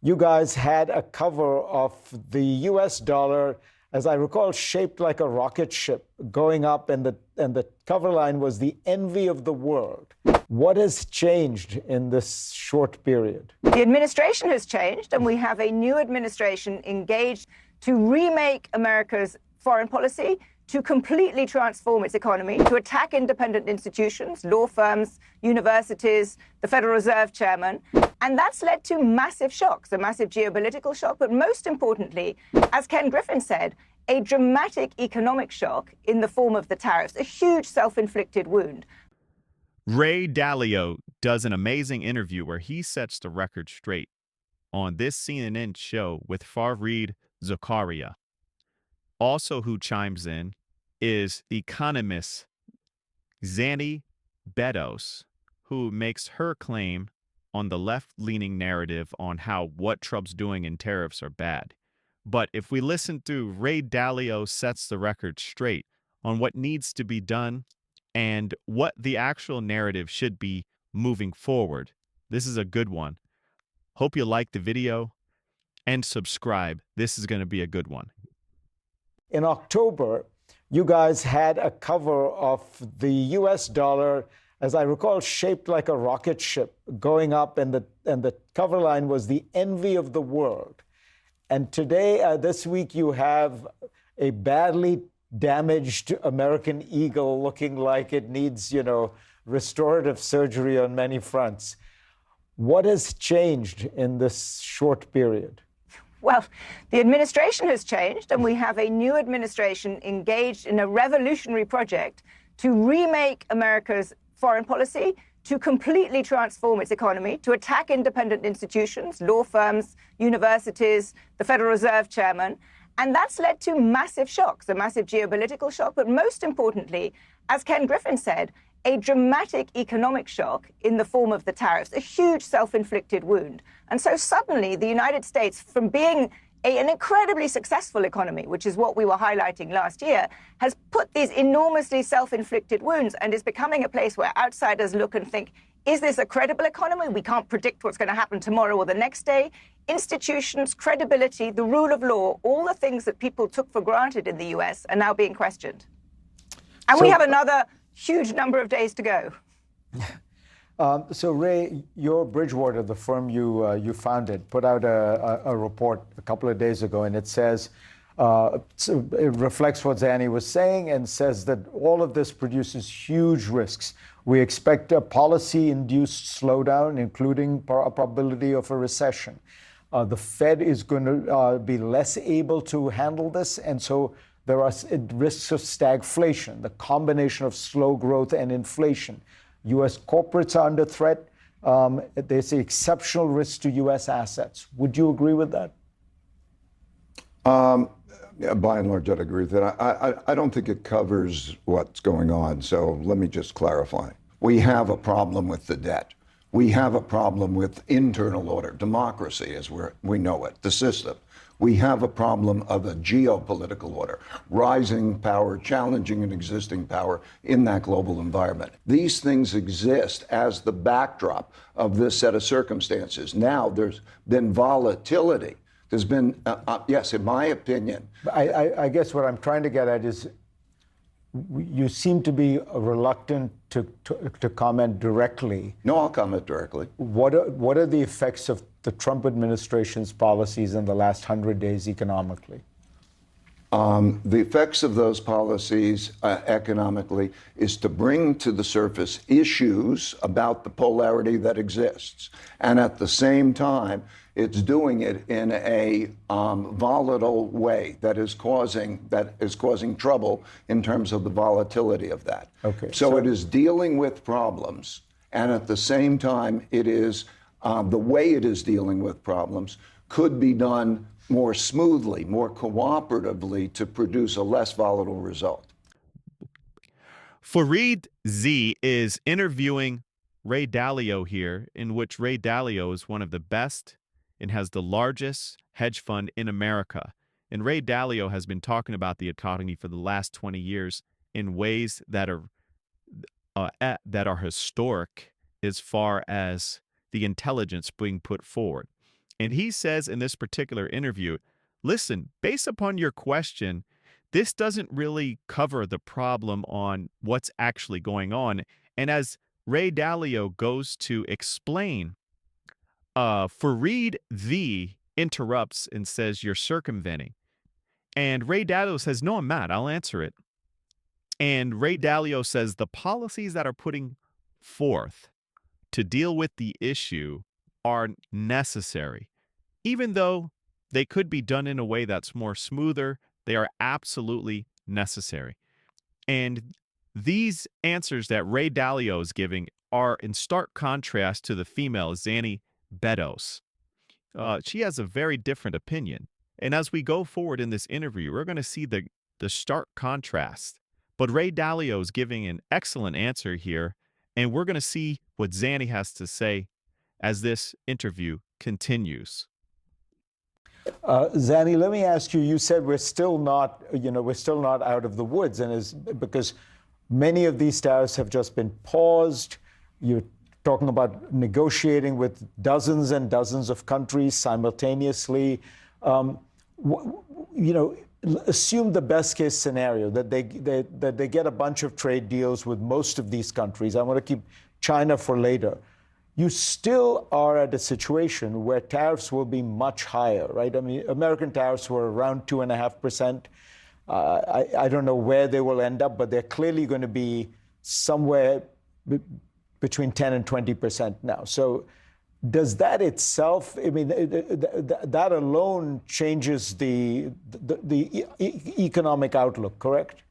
you guys had a cover of the US dollar, as I recall, shaped like a rocket ship going up, and the cover line was the envy of the world. What has changed in this short period? The administration has changed, and we have a new administration engaged to remake America's foreign policy, to completely transform its economy, to attack independent institutions, law firms, universities, the Federal Reserve Chairman. And that's led to massive shocks, a massive geopolitical shock, but most importantly, as Ken Griffin said, a dramatic economic shock in the form of the tariffs, a huge self-inflicted wound. Ray Dalio does an amazing interview where he sets the record straight on this CNN show with Fareed Zakaria. Also who chimes in is economist Zanny Beddoes, who makes her claim on the left-leaning narrative on how what Trump's doing in tariffs are bad. But if we listen to Ray Dalio sets the record straight on what needs to be done and what the actual narrative should be moving forward, this is a good one. Hope you like the video and subscribe. This is going to be a good one. In October, you guys had a cover of the US dollar, as I recall, shaped like a rocket ship going up, and the cover line was the envy of the world. And today, this week, you have a badly damaged American eagle looking like it needs, restorative surgery on many fronts. What has changed in this short period? Well, the administration has changed, and we have a new administration engaged in a revolutionary project to remake America's foreign policy, to completely transform its economy, to attack independent institutions, law firms, universities, the Federal Reserve Chairman. And that's led to massive shocks, a massive geopolitical shock, but most importantly, as Ken Griffin said, a dramatic economic shock in the form of the tariffs, a huge self-inflicted wound. And so suddenly the United States, from being an incredibly successful economy, which is what we were highlighting last year, has put these enormously self-inflicted wounds and is becoming a place where outsiders look and think, is this a credible economy? We can't predict what's going to happen tomorrow or the next day. Institutions, credibility, the rule of law, all the things that people took for granted in the US are now being questioned. And we have another huge number of days to go. So Ray, your Bridgewater, the firm you founded, put out a report a couple of days ago, and it says, it reflects what Zanny was saying and says that all of this produces huge risks. We expect a policy-induced slowdown, including a probability of a recession. The Fed is going to be less able to handle this, and so there are risks of stagflation, the combination of slow growth and inflation. U.S. corporates are under threat. There's exceptional risk to U.S. assets. Would you agree with that? Yeah, by and large, I'd agree with that. I don't think it covers what's going on. So let me just clarify. We have a problem with the debt. We have a problem with internal order, democracy as we know it, the system. We have a problem of a geopolitical order, rising power, challenging an existing power in that global environment. These things exist as the backdrop of this set of circumstances. Now there's been volatility. There's been, yes, in my opinion. I guess what I'm trying to get at is you seem to be reluctant to comment directly. No, I'll comment directly. What are the effects of the Trump administration's policies in the last 100 days economically? The effects of those policies economically is to bring to the surface issues about the polarity that exists. And at the same time, it's doing it in a volatile way that is causing trouble in terms of the volatility of that. Okay. So it is dealing with problems, and at the same time, it is the way it is dealing with problems could be done more smoothly, more cooperatively to produce a less volatile result. Fareed Z is interviewing Ray Dalio here, in which Ray Dalio is one of the best and has the largest hedge fund in America. And Ray Dalio has been talking about the economy for the last 20 years in ways that are historic as far as the intelligence being put forward. And he says in this particular interview, listen, based upon your question, this doesn't really cover the problem on what's actually going on. And as Ray Dalio goes to explain, Fareed V interrupts and says, you're circumventing. And Ray Dalio says, no, I'm not. I'll answer it. And Ray Dalio says the policies that are putting forth to deal with the issue are necessary. Even though they could be done in a way that's more smoother, they are absolutely necessary. And these answers that Ray Dalio is giving are in stark contrast to the female, Zanny Beddoes. She has a very different opinion. And as we go forward in this interview, we're going to see the stark contrast. But Ray Dalio is giving an excellent answer here, and we're going to see what Zanny has to say as this interview continues. Zanny, let me ask you. You said we're still not out of the woods, and is because many of these tariffs have just been paused. You're talking about negotiating with dozens and dozens of countries simultaneously. Assume the best case scenario that they get a bunch of trade deals with most of these countries. I want to keep China for later. You still are at a situation where tariffs will be much higher, right? I mean, American tariffs were around 2.5%. I don't know where they will end up, but they're clearly going to be somewhere between 10 and 20% now. So does that itself, I mean, that alone changes the economic outlook, correct?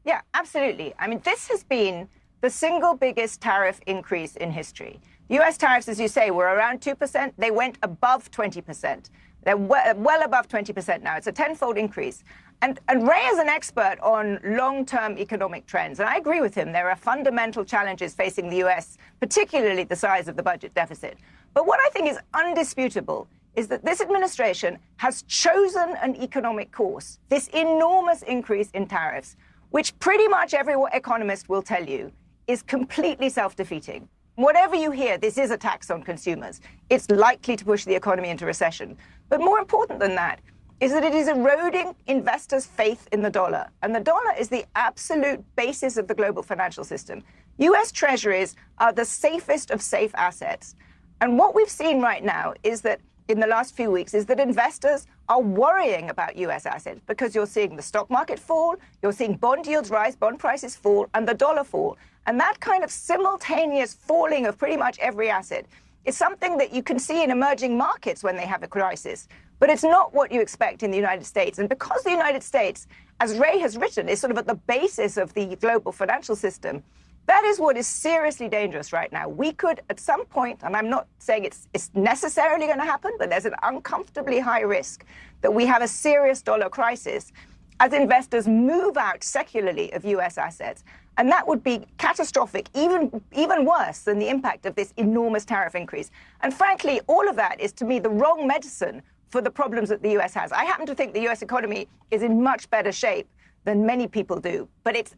Yeah, absolutely. I mean, this has been the single biggest tariff increase in history. U.S. tariffs, as you say, were around 2%. They went above 20%. They're well above 20% now. It's a tenfold increase. And Ray is an expert on long-term economic trends. And I agree with him. There are fundamental challenges facing the U.S., particularly the size of the budget deficit. But what I think is undisputable is that this administration has chosen an economic course, this enormous increase in tariffs, which pretty much every economist will tell you is completely self-defeating. Whatever you hear, this is a tax on consumers. It's likely to push the economy into recession. But more important than that is that it is eroding investors' faith in the dollar. And the dollar is the absolute basis of the global financial system. U.S. treasuries are the safest of safe assets. And what we've seen right now is that in the last few weeks is that investors are worrying about U.S. assets because you're seeing the stock market fall, you're seeing bond yields rise, bond prices fall, and the dollar fall. And that kind of simultaneous falling of pretty much every asset is something that you can see in emerging markets when they have a crisis. But it's not what you expect in the United States. And because the United States, as Ray has written, is sort of at the basis of the global financial system, that is what is seriously dangerous right now. We could, at some point, and I'm not saying it's necessarily going to happen, but there's an uncomfortably high risk that we have a serious dollar crisis as investors move out secularly of U.S. assets. And that would be catastrophic, even worse than the impact of this enormous tariff increase. And frankly, all of that is, to me, the wrong medicine for the problems that the U.S. has. I happen to think the U.S. economy is in much better shape than many people do. But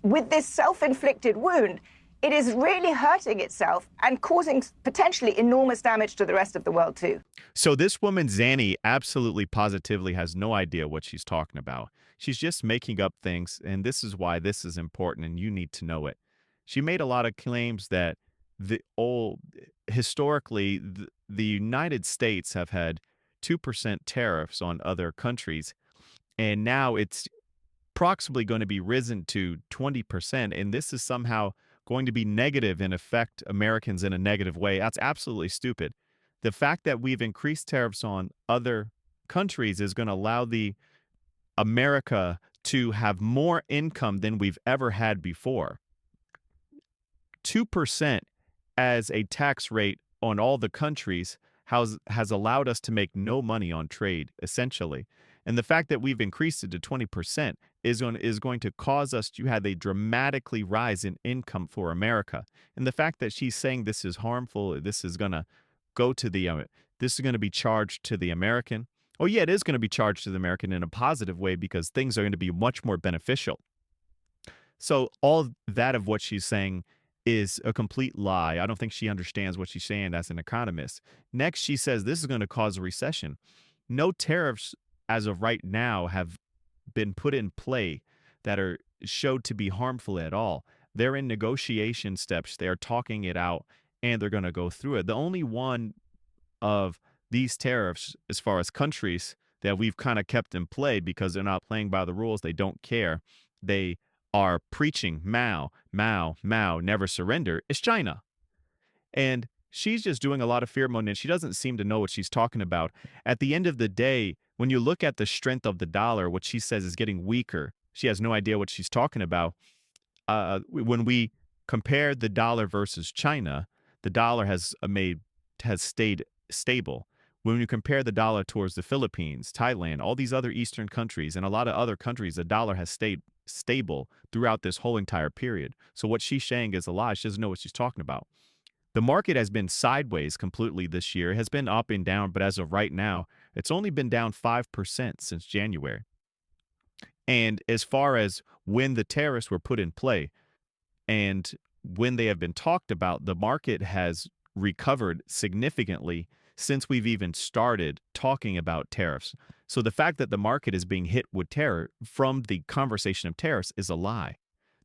with this self-inflicted wound, it is really hurting itself and causing potentially enormous damage to the rest of the world, too. So this woman, Zanny, absolutely positively has no idea what she's talking about. She's just making up things, and this is why this is important, and you need to know it. She made a lot of claims that historically, the United States have had 2% tariffs on other countries, and now it's approximately going to be risen to 20%, and this is somehow going to be negative and affect Americans in a negative way. That's absolutely stupid. The fact that we've increased tariffs on other countries is going to allow America to have more income than we've ever had before. 2% as a tax rate on all the countries has allowed us to make no money on trade, essentially. And the fact that we've increased it to 20% is going to cause us to have a dramatically rise in income for America. And the fact that she's saying this is harmful, this is going to go to this is going to be charged to the American. Oh, yeah, it is going to be charged to the American in a positive way because things are going to be much more beneficial. So all that of what she's saying is a complete lie. I don't think she understands what she's saying as an economist. Next, she says this is going to cause a recession. No tariffs as of right now have been put in play that are showed to be harmful at all. They're in negotiation steps. They're talking it out and they're going to go through it. The only one of these tariffs, as far as countries that we've kind of kept in play because they're not playing by the rules, they don't care, they are preaching Mao, Mao, Mao, never surrender, is China. And she's just doing a lot of fear mongering. She doesn't seem to know what she's talking about. At the end of the day, when you look at the strength of the dollar, what she says is getting weaker. She has no idea what she's talking about. When we compare the dollar versus China, the dollar has stayed stable. When you compare the dollar towards the Philippines, Thailand, all these other Eastern countries, and a lot of other countries, the dollar has stayed stable throughout this whole entire period. So what she's saying is a lie. She doesn't know what she's talking about. The market has been sideways completely this year. It has been up and down, but as of right now, it's only been down 5% since January. And as far as when the tariffs were put in play and when they have been talked about, the market has recovered significantly since we've even started talking about tariffs. So the fact that the market is being hit with terror from the conversation of tariffs is a lie.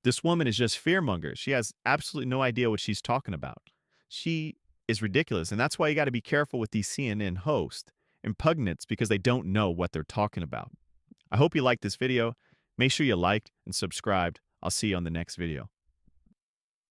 This woman is just fearmonger. She has absolutely no idea what she's talking about. She is ridiculous. And that's why you got to be careful with these CNN hosts and pundits because they don't know what they're talking about. I hope you liked this video. Make sure you liked and subscribed. I'll see you on the next video.